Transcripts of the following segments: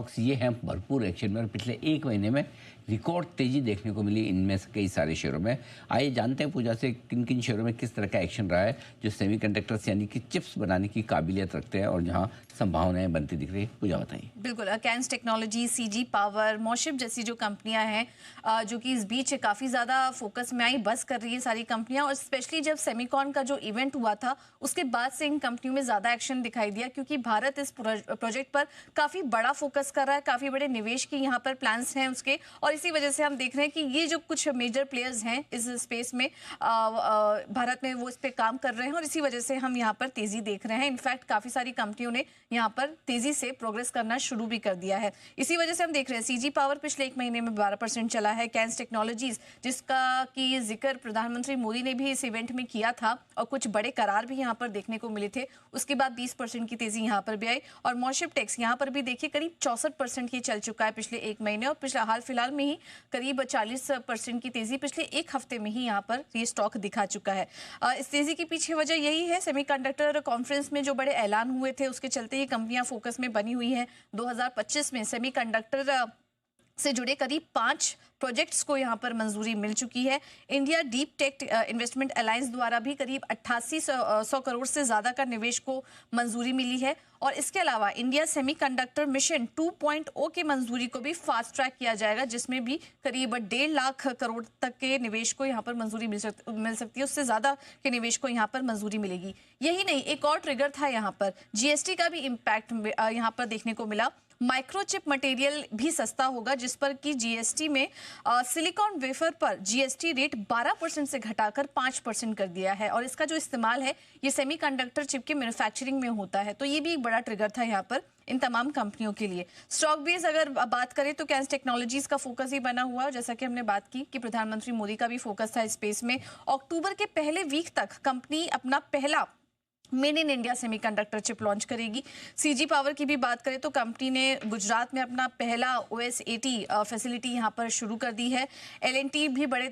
Stocks ये हैं भरपूर एक्शन में और पिछले एक महीने में रिकॉर्ड तेजी देखने को मिली इनमें से कई सारे शेयरों में। आइए जानते हैं पूजा से किन किन शेयरों में किस तरह का एक्शन रहा है जो सेमीकंडक्टर्स यानी कि चिप्स बनाने की काबिलियत रखते हैं और जहां संभावनाएं बनती दिख रही है। पूजा बताइए। बिल्कुल, कैंस टेक्नोलॉजी, सीजी पावर, मोशिप जैसी जो कंपनियां हैं जो कि इस बीच काफ़ी ज़्यादा फोकस में आई, बस कर रही है सारी कंपनियां। और स्पेशली जब सेमीकॉन का जो इवेंट हुआ था उसके बाद से इन कंपनियों में ज़्यादा एक्शन दिखाई दिया, क्योंकि भारत इस प्रोजेक्ट पर काफ़ी बड़ा फोकस कर रहा है, काफ़ी बड़े निवेश की यहाँ पर प्लान्स हैं उसके। और इसी वजह से हम देख रहे हैं कि ये जो कुछ मेजर प्लेयर्स हैं इस स्पेस में भारत में वो इस पर काम कर रहे हैं और इसी वजह से हम यहाँ पर तेज़ी देख रहे हैं। इनफैक्ट काफ़ी सारी कंपनियों ने यहाँ पर तेजी से प्रोग्रेस करना शुरू भी कर दिया है। इसी वजह से हम देख रहे हैं सीजी पावर पिछले एक महीने में 12% चला है। कैंस टेक्नोलॉजीज जिसका कि जिक्र प्रधानमंत्री मोदी ने भी इस इवेंट में किया था और कुछ बड़े करार भी यहाँ पर देखने को मिले थे, उसके बाद 20% की तेजी यहाँ पर भी आई। और मोशिप टेक्स यहाँ पर भी देखिए करीब 64% की चल चुका है पिछले एक महीने और पिछले हाल फिलहाल में ही करीब 40% की तेजी पिछले एक हफ्ते में ही यहाँ पर ये स्टॉक दिखा चुका है। इस तेजी के पीछे वजह यही है, सेमीकंडक्टर कॉन्फ्रेंस में जो बड़े ऐलान हुए थे उसके चलते ये कंपनियां फोकस में बनी हुई हैं। 2025 में सेमीकंडक्टर से जुड़े करीब 5 प्रोजेक्ट्स को यहां पर मंजूरी मिल चुकी है। India deep tech investment alliance द्वारा भी करीब 8800 करोड़ से ज्यादा का निवेश को मंजूरी मिली है। और इसके अलावा इंडिया सेमीकंडक्टर मिशन 2.0 की मंजूरी को भी फास्ट ट्रैक किया जाएगा, जिसमें भी करीब 1.5 लाख करोड़ तक के निवेश को यहां पर मंजूरी मिल सकती है, उससे ज्यादा के निवेश को यहां पर मंजूरी मिलेगी। यही नहीं, एक और ट्रिगर था यहां पर, जीएसटी का भी इम्पैक्ट यहां पर देखने को मिला। माइक्रोचिप मटेरियल भी सस्ता होगा, जिस पर कि जीएसटी में सिलिकॉन वेफर पर जीएसटी रेट 12% से घटाकर 5% कर दिया है और इसका जो इस्तेमाल है ये सेमीकंडक्टर चिप के मैन्युफैक्चरिंग में होता है। तो ये भी एक बड़ा ट्रिगर था यहाँ पर इन तमाम कंपनियों के लिए। स्टॉक बेस अगर बात करें तो कैंस टेक्नोलॉजीज का फोकस ही बना हुआ, जैसा कि हमने बात की कि प्रधानमंत्री मोदी का भी फोकस था स्पेस में। अक्टूबर के पहले वीक तक कंपनी अपना पहला made in India semiconductor chip launch करेगी। सीजी पावर की भी बात करें तो कंपनी ने गुजरात में अपना पहला OS80 फैसिलिटी यहां पर शुरू कर दी है। एलएनटी भी बड़े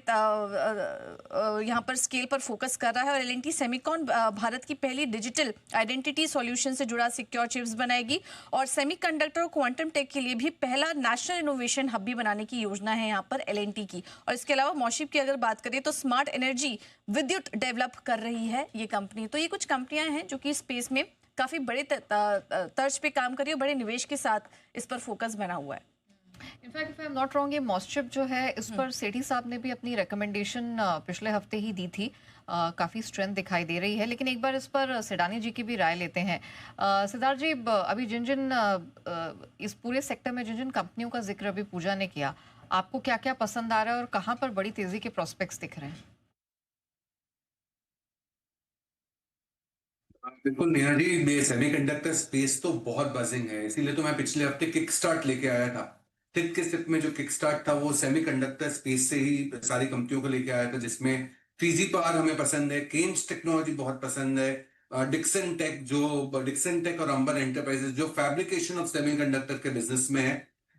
यहां पर स्केल पर फोकस कर रहा है और एलएनटी सेमीकॉन भारत की पहली डिजिटल आइडेंटिटी सॉल्यूशन से जुड़ा सिक्योर चिप्स बनाएगी और सेमीकंडक्टर और क्वांटम टेक के लिए भी पहला नेशनल इनोवेशन हब भी बनाने की योजना है यहां पर एलएनटी की। और इसके अलावा मोशिप की अगर बात करें तो स्मार्ट एनर्जी विद्युत डेवलप कर रही है ये कंपनी। तो ये कुछ कंपनियां हैं जो कि स्पेस में काफी बड़े तर्ज पे काम कर रही है, बड़े निवेश के साथ इस पर फोकस बना हुआ है। In fact if I am not wrong, ये मोशिप जो है इस पर सेठी साहब ने भी अपनी रिकमेंडेशन पिछले हफ्ते ही दी थी। काफ़ी स्ट्रेंथ दिखाई दे रही है, लेकिन एक बार इस पर सिडानी जी की भी राय लेते हैं। सिद्धार्थ जी, अभी जिन जिन इस पूरे सेक्टर में जिन जिन कंपनियों का जिक्र अभी पूजा ने किया, आपको क्या क्या पसंद आ रहा है और कहाँ पर बड़ी तेजी के प्रोस्पेक्ट्स दिख रहे हैं? बिल्कुल नेहा जी, सेमीकंडक्टर स्पेस तो बहुत बजिंग है, इसीलिए तो मैं पिछले हफ्ते किक स्टार्ट लेके आया था। टिक के सिप में जो किक स्टार्ट था वो सेमीकंडक्टर स्पेस से ही सारी कंपनियों को लेके आया था, जिसमें फीजी पावर हमें पसंद है, केन्स टेक्नोलॉजी बहुत पसंद है, डिक्सन टेक और अंबर एंटरप्राइजेस जो फैब्रिकेशन ऑफ सेमीकंडक्टर के बिजनेस में है।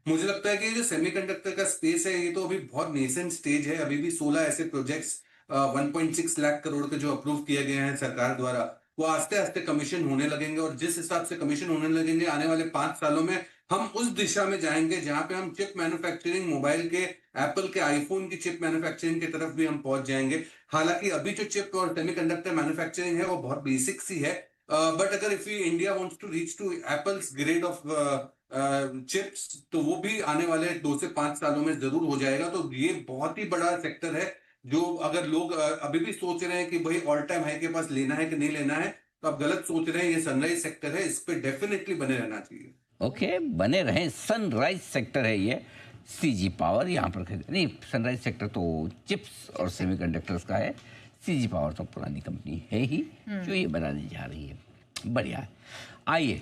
मुझे लगता है कि ये जो सेमीकंडक्टर का स्पेस है ये तो अभी बहुत नेसेंट स्टेज है। अभी भी 16 ऐसे प्रोजेक्ट्स 1.6 लाख करोड़ के जो अप्रूव किए गए हैं सरकार द्वारा, वो आस्ते आस्ते कमीशन होने लगेंगे और जिस हिसाब से कमीशन होने लगेंगे आने वाले 5 सालों में हम उस दिशा में जाएंगे जहां पे हम चिप मैन्युफैक्चरिंग, मोबाइल के, एप्पल के आईफोन की चिप मैन्युफैक्चरिंग की तरफ भी हम पहुंच जाएंगे। हालांकि अभी जो चिप और सेमीकंडक्टर मैन्युफैक्चरिंग है वो बहुत बेसिक सी है, बट अगर if India wants to reach to Apple's grade of chips तो वो भी आने वाले 2 से 5 सालों में जरूर हो जाएगा। तो ये बहुत ही बड़ा सेक्टर है जो अगर लोग अभी भी सोच रहे हैं कि भाई ऑल टाइम हाई के पास लेना है कि नहीं लेना है, तो आप गलत सोच रहे हैं। ये सनराइज सेक्टर है, इस पे डेफिनेटली बने रहना चाहिए। ओके, बने रहें। सनराइज सेक्टर है ये। सीजी पावर यहाँ पर नहीं, सनराइज सेक्टर तो चिप्स और सेमीकंडक्टर्स का है। सीजी पावर तो पुरानी कंपनी है ही जो ये बनाने जा रही है। बढ़िया। आइए